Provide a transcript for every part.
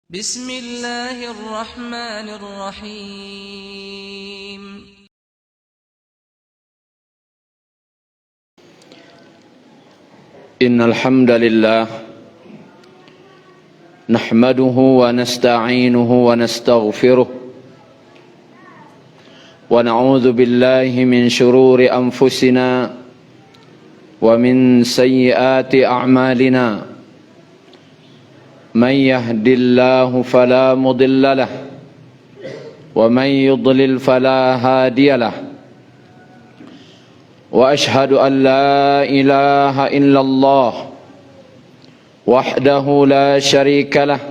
بسم الله الرحمن الرحيم. إن الحمد لله نحمده ونستعينه ونستغفره ونعوذ بالله من شرور أنفسنا ومن سيئات أعمالنا من يهد الله فلا مضل له ومن يضلل فلا هادي له وأشهد أن لا إله إلا الله وحده لا شريك له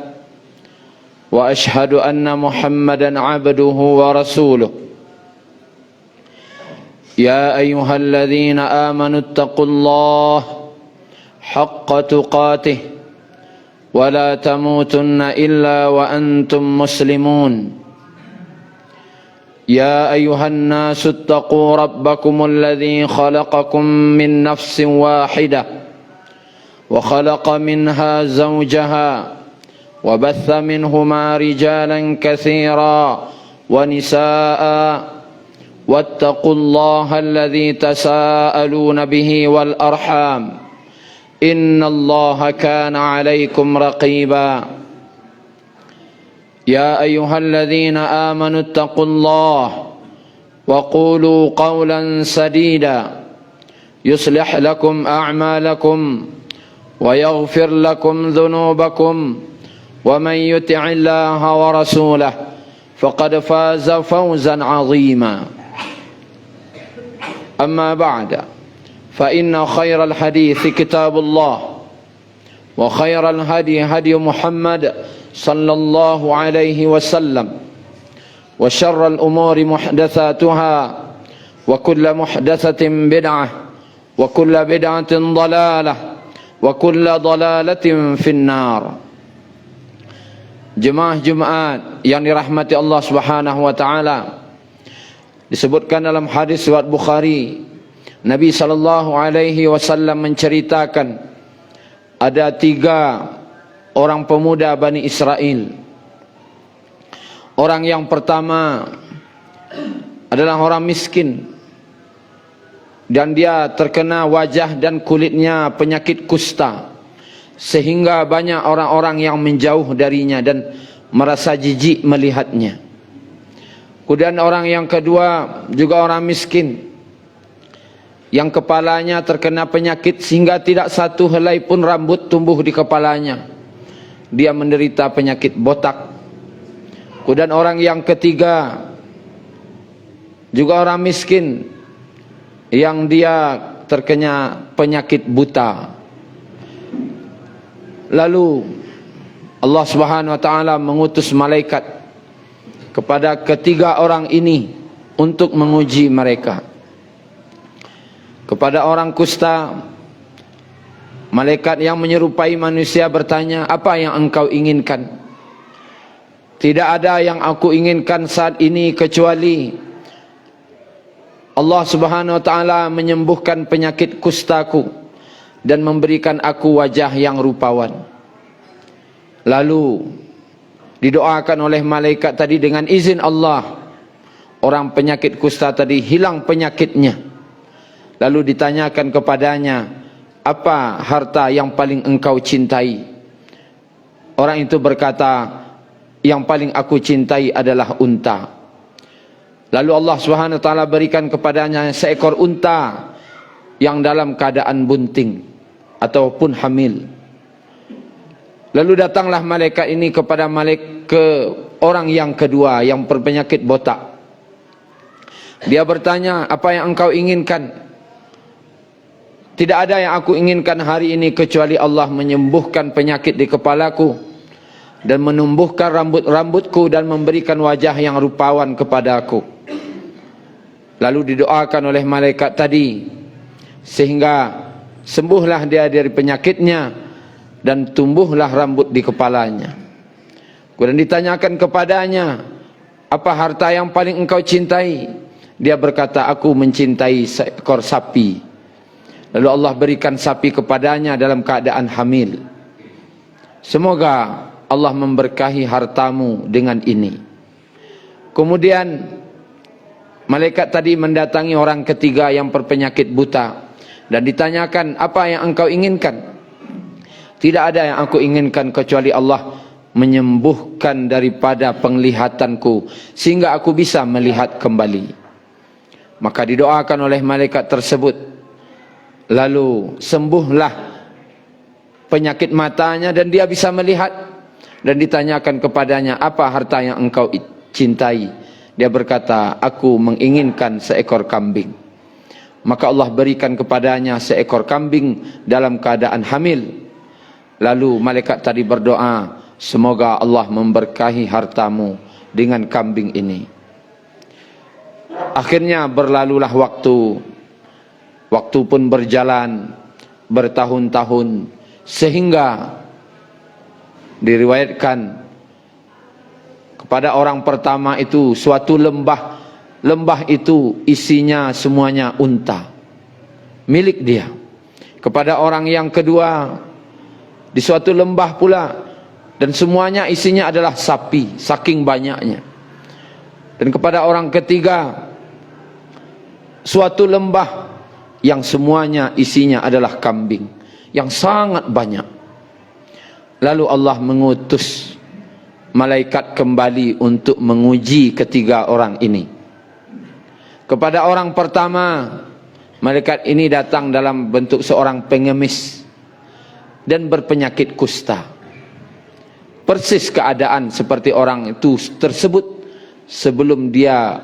وأشهد أن محمدا عبده ورسوله يا أيها الذين آمنوا اتقوا الله حق تقاته ولا تموتن إلا وأنتم مسلمون يا أيها الناس اتقوا ربكم الذي خلقكم من نفس واحدة وخلق منها زوجها وبث منهما رجالا كثيرا ونساء واتقوا الله الذي تساءلون به والأرحام إن الله كان عليكم رقيبا يا أيها الذين آمنوا اتقوا الله وقولوا قولا سديدا يصلح لكم أعمالكم ويغفر لكم ذنوبكم ومن يطع الله ورسوله فقد فاز فوزا عظيما أما بعد فإن خير الحديث كتاب الله وخير الهدي هدي محمد صلى الله عليه وسلم وشر الأمور محدثاتها وكل محدثة بدعة وكل بدعة ضلالة وكل ضلالة في النار. Jemaah Jumat yang dirahmati Allah Subhanahu wa taala, disebutkan dalam hadis riwayat Bukhari, Nabi sallallahu alaihi wasallam menceritakan ada 3 orang pemuda Bani Israel. Orang yang pertama adalah orang miskin dan dia terkena wajah dan kulitnya penyakit kusta, sehingga banyak orang-orang yang menjauh darinya dan merasa jijik melihatnya. Kemudian orang yang kedua juga orang miskin yang kepalanya terkena penyakit sehingga tidak satu helai pun rambut tumbuh di kepalanya. Dia menderita penyakit botak. Kemudian orang yang ketiga juga orang miskin yang dia terkena penyakit buta. Lalu Allah Subhanahu wa taala mengutus malaikat kepada ketiga orang ini untuk menguji mereka. Kepada orang kusta, malaikat yang menyerupai manusia bertanya, "Apa yang engkau inginkan?" "Tidak ada yang aku inginkan saat ini kecuali Allah Subhanahu wa taala menyembuhkan penyakit kustaku dan memberikan aku wajah yang rupawan." Lalu didoakan oleh malaikat tadi dengan izin Allah, orang penyakit kusta tadi hilang penyakitnya. Lalu ditanyakan kepadanya, "Apa harta yang paling engkau cintai?" Orang itu berkata, "Yang paling aku cintai adalah unta." Lalu Allah Subhanahu wa taala berikan kepadanya seekor unta yang dalam keadaan bunting ataupun hamil. Lalu datanglah malaikat ini kepada orang yang kedua yang berpenyakit botak. Dia bertanya, "Apa yang engkau inginkan?" "Tidak ada yang aku inginkan hari ini kecuali Allah menyembuhkan penyakit di kepalaku dan menumbuhkan rambut-rambutku dan memberikan wajah yang rupawan kepada aku." Lalu didoakan oleh malaikat tadi sehingga sembuhlah dia dari penyakitnya dan tumbuhlah rambut di kepalanya. Kemudian ditanyakan kepadanya, "Apa harta yang paling engkau cintai?" Dia berkata, "Aku mencintai seekor sapi." Lalu Allah berikan sapi kepadanya dalam keadaan hamil. Semoga Allah memberkahi hartamu dengan ini. Kemudian malaikat tadi mendatangi orang ketiga yang berpenyakit buta dan ditanyakan, apa yang engkau inginkan? Tidak ada yang aku inginkan kecuali Allah menyembuhkan daripada penglihatanku sehingga aku bisa melihat kembali. Maka didoakan oleh malaikat tersebut, lalu sembuhlah penyakit matanya dan dia bisa melihat. Dan ditanyakan kepadanya, apa harta yang engkau cintai? Dia berkata, aku menginginkan seekor kambing. Maka Allah berikan kepadanya seekor kambing dalam keadaan hamil. Lalu malaikat tadi berdoa, semoga Allah memberkahi hartamu dengan kambing ini. Akhirnya berlalulah waktu. Waktu pun berjalan bertahun-tahun, sehingga diriwayatkan kepada orang pertama itu suatu lembah. Lembah itu isinya semuanya unta, milik dia. Kepada orang yang kedua di suatu lembah pula, dan semuanya isinya adalah sapi, saking banyaknya. Dan kepada orang ketiga suatu lembah yang semuanya isinya adalah kambing yang sangat banyak. Lalu Allah mengutus malaikat kembali untuk menguji ketiga orang ini. Kepada orang pertama, malaikat ini datang dalam bentuk seorang pengemis dan berpenyakit kusta. Persis keadaan seperti orang itu tersebut sebelum dia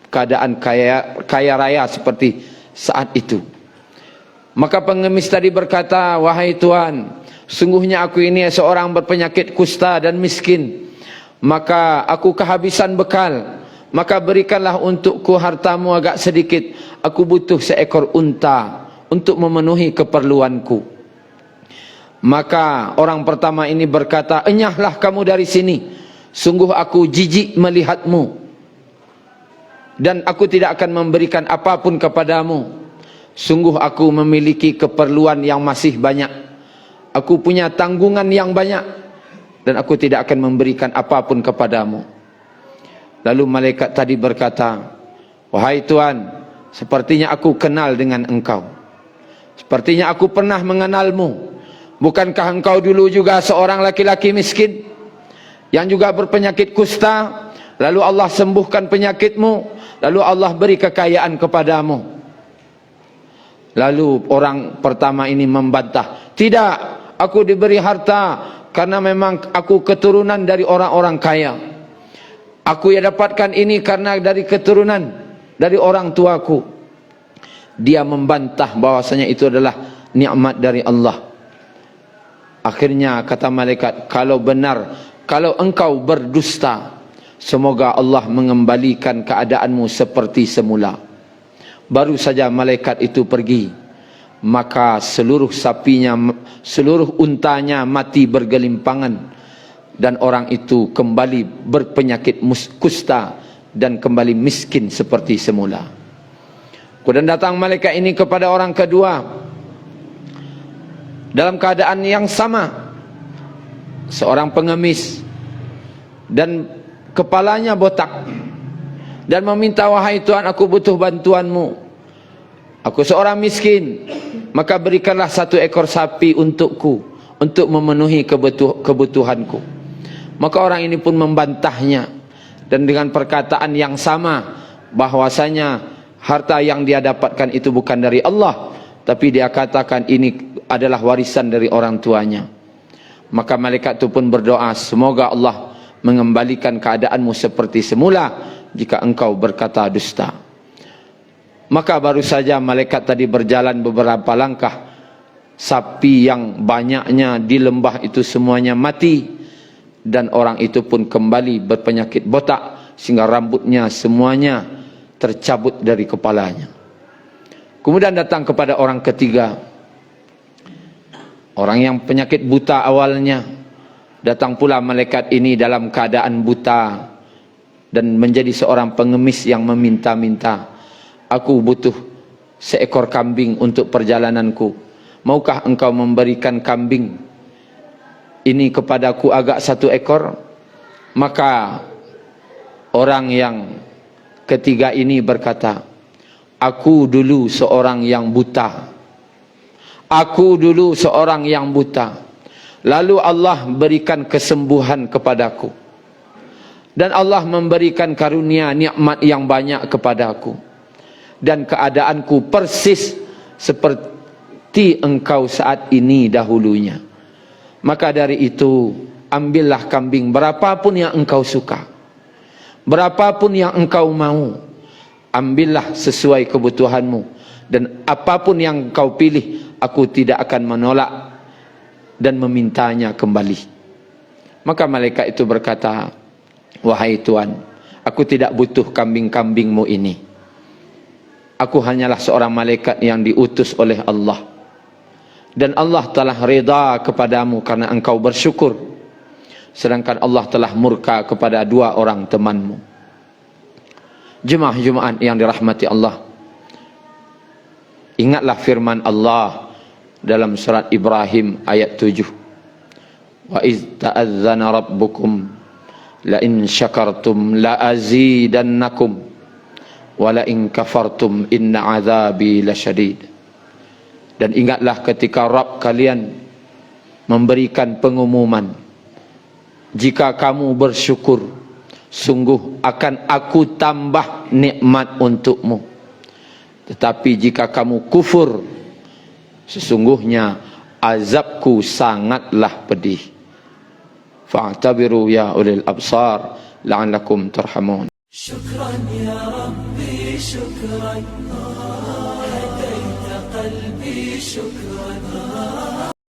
keadaan kaya raya seperti saat itu. Maka pengemis tadi berkata, wahai Tuhan, sungguhnya aku ini seorang berpenyakit kusta dan miskin. Maka aku kehabisan bekal. Maka berikanlah untukku hartamu agak sedikit. Aku butuh seekor unta untuk memenuhi keperluanku. Maka orang pertama ini berkata, enyahlah kamu dari sini. Sungguh aku jijik melihatmu. Dan aku tidak akan memberikan apapun kepadamu. Sungguh aku memiliki keperluan yang masih banyak. Aku punya tanggungan yang banyak dan aku tidak akan memberikan apapun kepadamu. Lalu malaikat tadi berkata, wahai Tuhan, sepertinya aku kenal dengan engkau. Sepertinya aku pernah mengenalmu. Bukankah engkau dulu juga seorang laki-laki miskin yang juga berpenyakit kusta? Lalu Allah sembuhkan penyakitmu, lalu Allah beri kekayaan kepadamu. Lalu orang pertama ini membantah, tidak, aku diberi harta karena memang aku keturunan dari orang-orang kaya. Aku ya dapatkan ini karena dari keturunan dari orang tuaku. Dia membantah bahwasanya itu adalah nikmat dari Allah. Akhirnya kata malaikat, kalau benar, kalau engkau berdusta, semoga Allah mengembalikan keadaanmu seperti semula. Baru saja malaikat itu pergi, maka seluruh sapinya, seluruh untanya mati bergelimpangan. Dan orang itu kembali berpenyakit kusta dan kembali miskin seperti semula. Kemudian datang malaikat ini kepada orang kedua dalam keadaan yang sama, seorang pengemis dan kepalanya botak, dan meminta, wahai Tuhan, aku butuh bantuanmu. Aku seorang miskin, maka berikanlah satu ekor sapi untukku untuk memenuhi kebutuhanku. Maka orang ini pun membantahnya dan dengan perkataan yang sama, bahwasanya harta yang dia dapatkan itu bukan dari Allah, tapi dia katakan ini adalah warisan dari orang tuanya. Maka malaikat itu pun berdoa, semoga Allah mengembalikan keadaanmu seperti semula jika engkau berkata dusta. Maka baru saja malaikat tadi berjalan beberapa langkah, sapi yang banyaknya di lembah itu semuanya mati. Dan orang itu pun kembali berpenyakit botak sehingga rambutnya semuanya tercabut dari kepalanya. Kemudian datang kepada orang ketiga, orang yang penyakit buta awalnya. Datang pula malaikat ini dalam keadaan buta dan menjadi seorang pengemis yang meminta-minta, aku butuh seekor kambing untuk perjalananku. Maukah engkau memberikan kambing ini kepadaku agak 1 ekor. Maka orang yang ketiga ini berkata, aku dulu seorang yang buta. Aku dulu seorang yang buta. Lalu Allah berikan kesembuhan kepadaku. Dan Allah memberikan karunia nikmat yang banyak kepadaku. Dan keadaanku persis seperti engkau saat ini dahulunya. Maka dari itu, ambillah kambing berapapun yang engkau suka. Berapapun yang engkau mau. Ambillah sesuai kebutuhanmu. Dan apapun yang engkau pilih, aku tidak akan menolak dan memintanya kembali. Maka malaikat itu berkata, wahai Tuan, aku tidak butuh kambing-kambingmu ini. Aku hanyalah seorang malaikat yang diutus oleh Allah. Dan Allah telah reda kepadamu karena engkau bersyukur. Sedangkan Allah telah murka kepada 2 orang temanmu. Jemaah Jumaat yang dirahmati Allah, ingatlah firman Allah dalam surat Ibrahim ayat 7. Wa iz ta'azzana rabbukum la in syakartum la azidannakum wa la in kafartum inna azabi lasyadid. Dan ingatlah ketika Rabb kalian memberikan pengumuman, jika kamu bersyukur, sungguh akan aku tambah nikmat untukmu. Tetapi jika kamu kufur, sesungguhnya azabku sangatlah pedih. Fa'tabiru ya ulil absar la'allakum turhamun. Syukran ya Rabbi, syukran, hadaita qalbi, syukran.